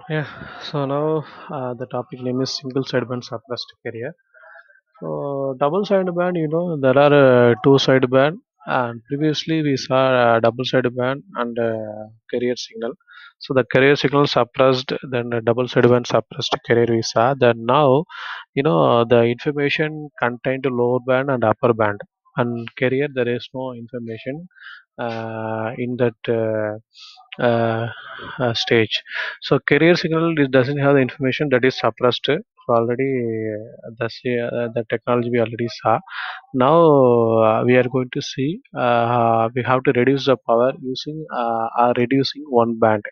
Yeah, so now the topic name is single sideband suppressed carrier. So double sideband, there are two sideband, and previously we saw double sideband and carrier signal. So the carrier signal suppressed, then the double sideband suppressed carrier we saw. Then now, the information contained lower band and upper band, and carrier there is no information in that stage. So carrier signal doesn't have the information that is suppressed. So already the technology we already saw. Now we are going to see we have to reduce the power using or reducing one band.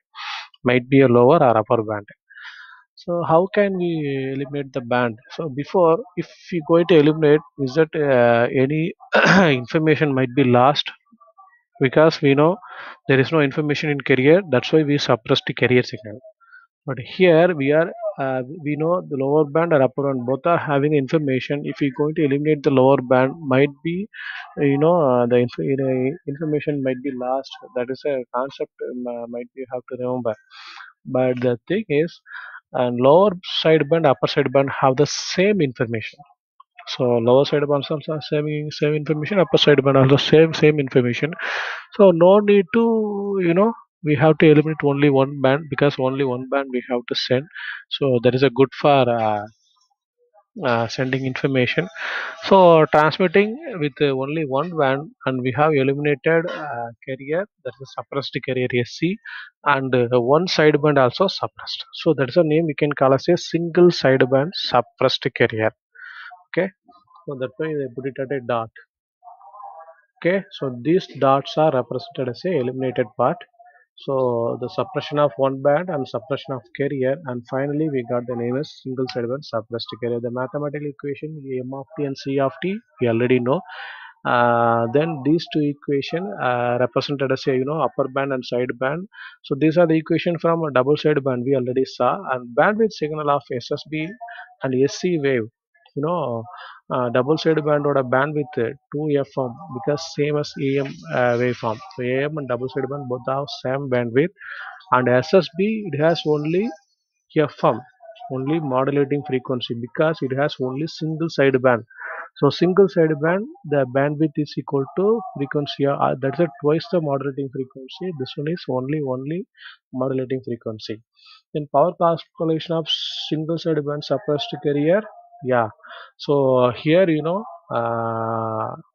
Might be a lower or upper band. So how can we eliminate the band? So before, if we going to eliminate, is that any information might be lost because we know there is no information in carrier. That's why we suppress the carrier signal. But here we know the lower band or upper band both are having information. If we're going to eliminate the lower band, might be information might be lost. That is a concept might be have to remember. But the thing is, and lower sideband, upper sideband have the same information. So lower sideband also same information, upper sideband also same information. So no need to we have to eliminate only one band because only one band we have to send. So that is a good for sending information. So transmitting with only one band, and we have eliminated carrier, that is suppressed carrier SC, and one sideband also suppressed. So that is a name we can call as a single sideband suppressed carrier. Okay, so that's why they put it at a dot. Okay, so these dots are represented as a eliminated part. So the suppression of one band and suppression of carrier, and finally we got the name as single sideband suppressed carrier. The mathematical equation m of t and c of t we already know. Then these two equation represented as a upper band and side band. So these are the equation from a double sideband we already saw, and bandwidth signal of SSB and SC wave. Double sideband or a bandwidth 2 FM because same as AM waveform. So AM and double sideband both have same bandwidth, and SSB it has only FM, only modulating frequency because it has only single sideband. So single sideband, the bandwidth is equal to frequency. That's a twice the modulating frequency. This one is only modulating frequency. Then power calculation of single sideband suppressed carrier. Yeah. So here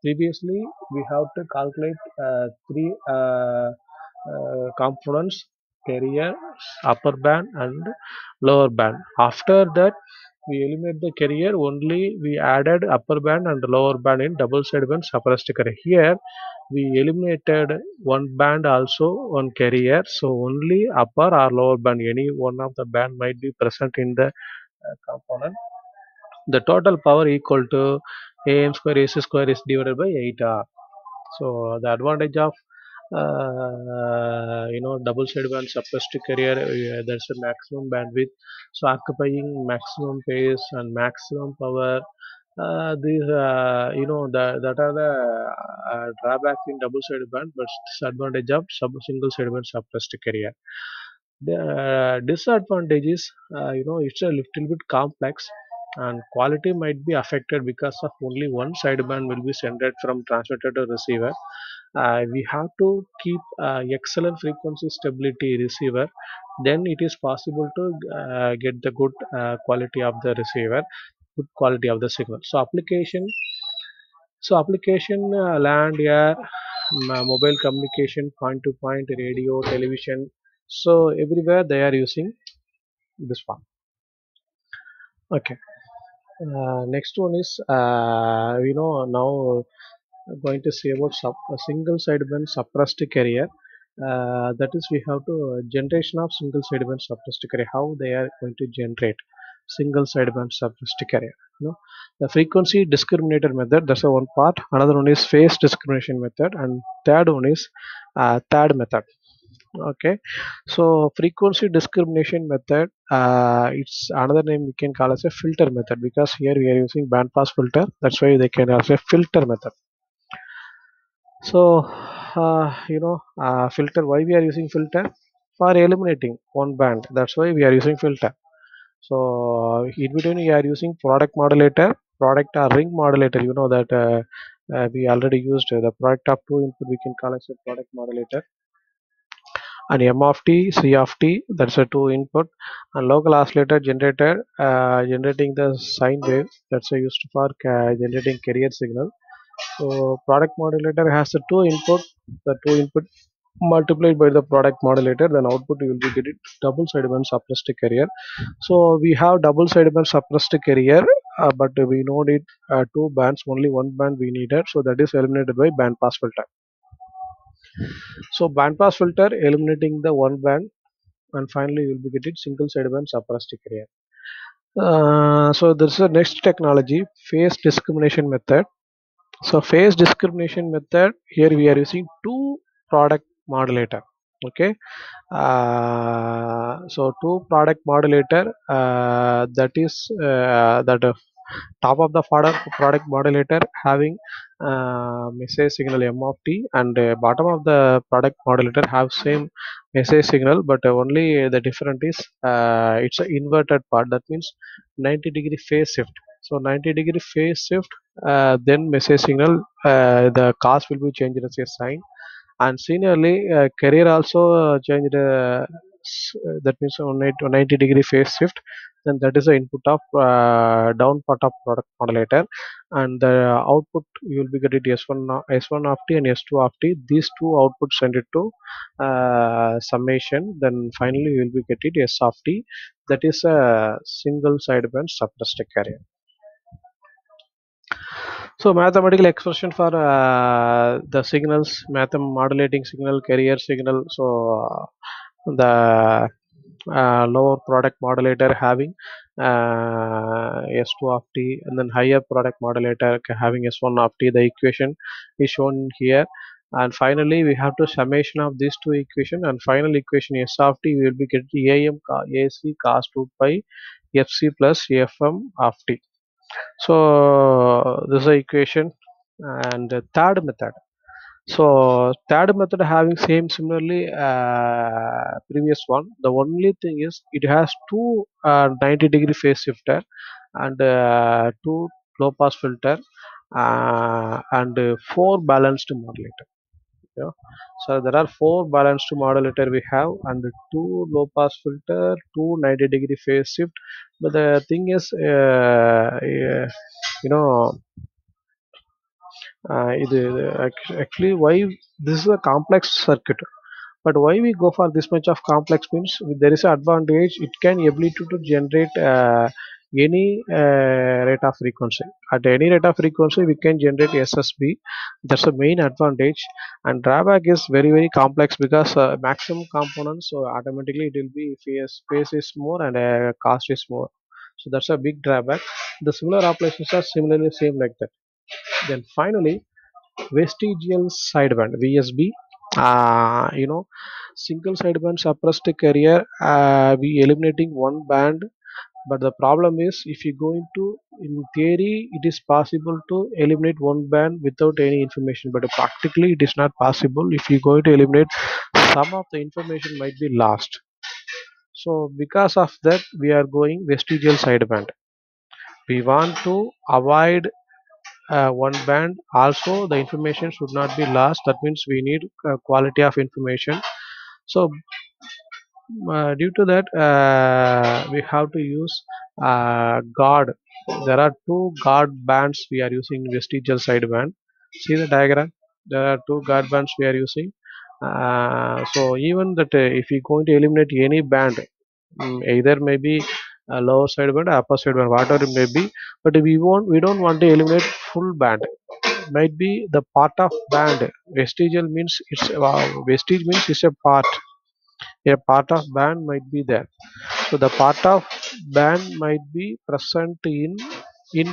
previously we have to calculate three components: carrier, upper band, and lower band. After that, we eliminate the carrier, only we added upper band and lower band in double sideband suppressed carrier. Here we eliminated one band also on carrier, so only upper or lower band, any one of the band might be present in the component. The total power equal to am square ac square is divided by 8r. So the advantage of double sideband suppressed carrier, there's a maximum bandwidth, so occupying maximum space and maximum power. These that are the drawbacks in double sideband, but disadvantage of single sideband suppressed carrier. The disadvantage is it's a little bit complex, and quality might be affected because of only one sideband will be sent from transmitter to receiver. We have to keep excellent frequency stability receiver, then it is possible to get the good quality of the receiver, good quality of the signal. So application land, air, mobile communication, point to point, radio, television, so everywhere they are using this one. Okay. Next one is now going to say about a single sideband suppressed carrier. That is, we have to generation of single sideband suppressed carrier. How they are going to generate single sideband suppressed carrier? The frequency discriminator method. That's the one part. Another one is phase discrimination method, and third one is third method. Okay, so frequency discrimination method, it's another name we can call as a filter method because here we are using band pass filter. That's why they can also filter method. So filter, why we are using filter? for eliminating one band. That's why we are using filter. So in between we are using product modulator, product or ring modulator. You know that we already used the product of two input. We can call as a product modulator, and M of t, C of t. That's a two input, and local oscillator generator generating the sine wave. That's used for generating carrier signal. So product modulator has the two input. The two input multiplied by the product modulator, then output you will be getting double sideband suppressed carrier. So we have double sideband suppressed carrier, but we don't need two bands, only one band we needed, so that is eliminated by band pass filter. So band pass filter eliminating the one band, and finally you will be getting single sideband suppressed carrier. So there's a next technology, phase discrimination method. So phase discrimination method, here we are using two product modulator. Okay, so two product modulator, that is that top of the product modulator having message signal M of t, and bottom of the product modulator have same message signal, but only the difference is it's an inverted part. That means 90-degree phase shift. So 90-degree phase shift, then message signal, the cos will be changed as a sign, and similarly carrier also changed, that means on 90-degree phase shift, then that is the input of down part of product modulator, and the output you will be getting S1 of t and S2 of t. These two outputs send it to summation, then finally you will be getting S of t, that is a single sideband suppressed carrier. So mathematical expression for the signals, modulating signal, carrier signal. So the lower product modulator having S2 of t, and then higher product modulator having S1 of t. The equation is shown here. And finally, we have to summation of these two equation, and final equation S of t, we will be getting AC cos 2 pi FC plus FM of t. So this is the equation, and the third method. So third method having same similarly previous one. The only thing is it has two 90-degree phase shifter, and two low pass filter, and four balanced modulator. Yeah. So there are four balanced modulator we have, and two low pass filter, two 90-degree phase shift. But the thing is, you know, actually why this is a complex circuit. But why we go for this much of complex means there is an advantage. It can ability to generate any rate of frequency. At any rate of frequency, we can generate SSB. That's the main advantage. And drawback is very complex because maximum components, so automatically it will be space is more and cost is more. So that's a big drawback. The similar operations are similarly same like that. Then finally, vestigial sideband (VSB). Single sideband suppressed carrier. We eliminating one band, but the problem is if you go into, in theory, it is possible to eliminate one band without any information, but practically it is not possible. If you go to eliminate, some of the information might be lost. So because of that, we are going vestigial sideband. We want to avoid one band. Also the information should not be lost. That means we need quality of information. So due to that, we have to use guard. There are two guard bands we are using vestigial sideband. See the diagram, there are two guard bands we are using. So even that, if we going to eliminate any band, either maybe a lower sideband, upper sideband, whatever it may be, but we don't want to eliminate full band. Might be the part of band. Vestigial means it's vestige means it's a part of band might be there. So the part of band might be present in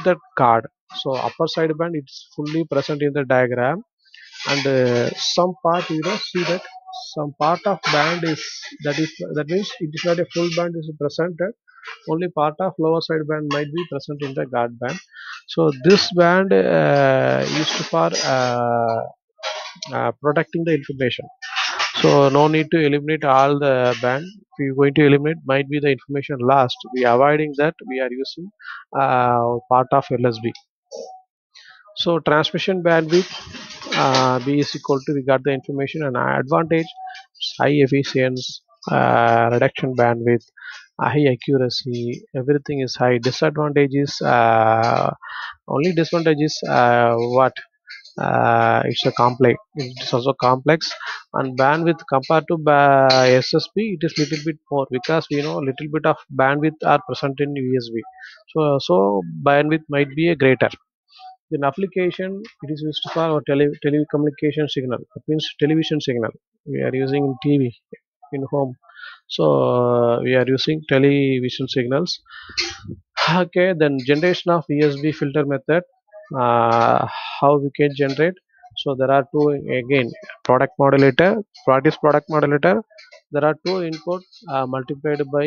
that card. So upper side band it's fully present in the diagram, and some part, see that some part of band is, that means it is not a full band is presented. Only part of lower side band might be present in the guard band. So this band used for protecting the information. So no need to eliminate all the band. If you're going to eliminate, might be the information lost. We are avoiding that. We are using part of LSB. So transmission bandwidth B is equal to, we got the information and advantage, high efficiency, reduction bandwidth, high accuracy, everything is high. Disadvantage is only disadvantage is what it's a complex. It's also complex, and bandwidth compared to SSB, it is little bit more because we know little bit of bandwidth are present in USB. So bandwidth might be a greater. In application, it is used for our telecommunication signal. It means television signal. We are using in TV in home. So we are using television signals. Okay, then generation of USB filter method. Uh, how we can generate? So there are two again, product modulator. What is product modulator? There are two input multiplied by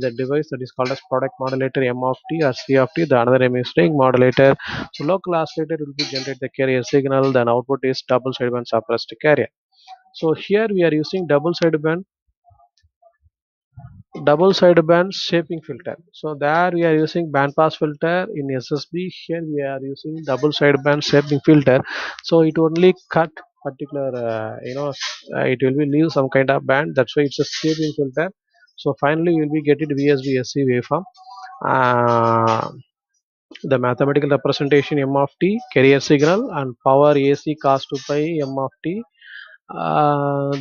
the device that is called as product modulator M of t or C of t. The another M is ring modulator. So local oscillator will be generate the carrier signal. Then output is double sideband suppressed carrier. So here we are using double sideband shaping filter. So there we are using band pass filter in SSB. Here we are using double sideband shaping filter. So it only cut particular it will be leave some kind of band. That's why it's a shaping filter. So finally you will be getting VSB-SC waveform. Uh, the mathematical representation M of t carrier signal and power AC cos 2 pi M of t.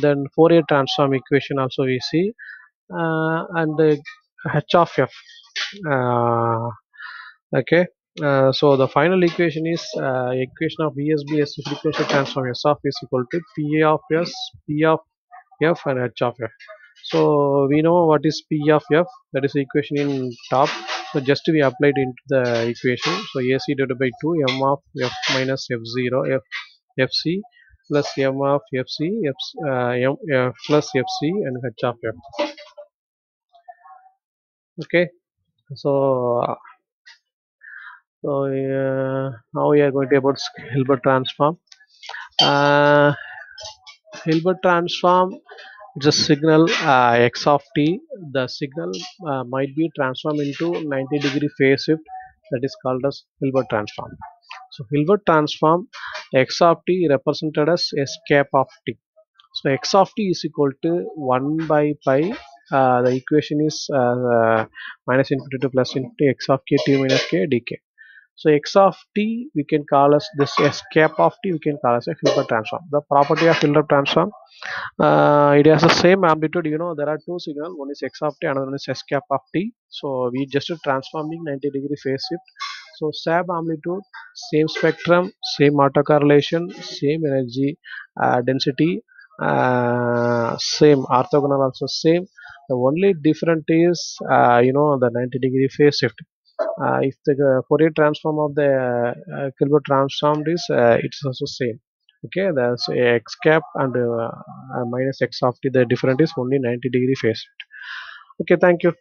Then Fourier transform equation also we see, and h of f. uh, okay, so the final equation is equation of VSB as frequency transform S of is equal to P of S, P of f and h of f. So we know what is P of f, that is the equation in top. So just we applied into the equation. So AC divided by 2 M of f minus f0 f fc plus M of fc f, m plus fc and h of f. Okay, so now we are going to about Hilbert transform. Uh, Hilbert transform, it's a signal x of t. The signal might be transformed into 90-degree phase shift, that is called as Hilbert transform. So Hilbert transform x of t represented as s cap of t. So x of t is equal to 1 by pi. The equation is minus infinity to plus infinity x of k t minus k dk. So x of t we can call as this s cap of t we can call as a Hilbert transform. The property of Hilbert transform, it has the same amplitude. You know there are two signals. One is x of t, another one is s cap of t. So we just transforming 90-degree phase shift. So sab amplitude, same spectrum, same autocorrelation, same energy density, same orthogonal also same. The only different is the 90-degree phase shift. If the Fourier transform of the Hilbert transform is it's also same. Okay, that's x cap and minus x of t. The difference is only 90-degree phase shift. Okay, thank you.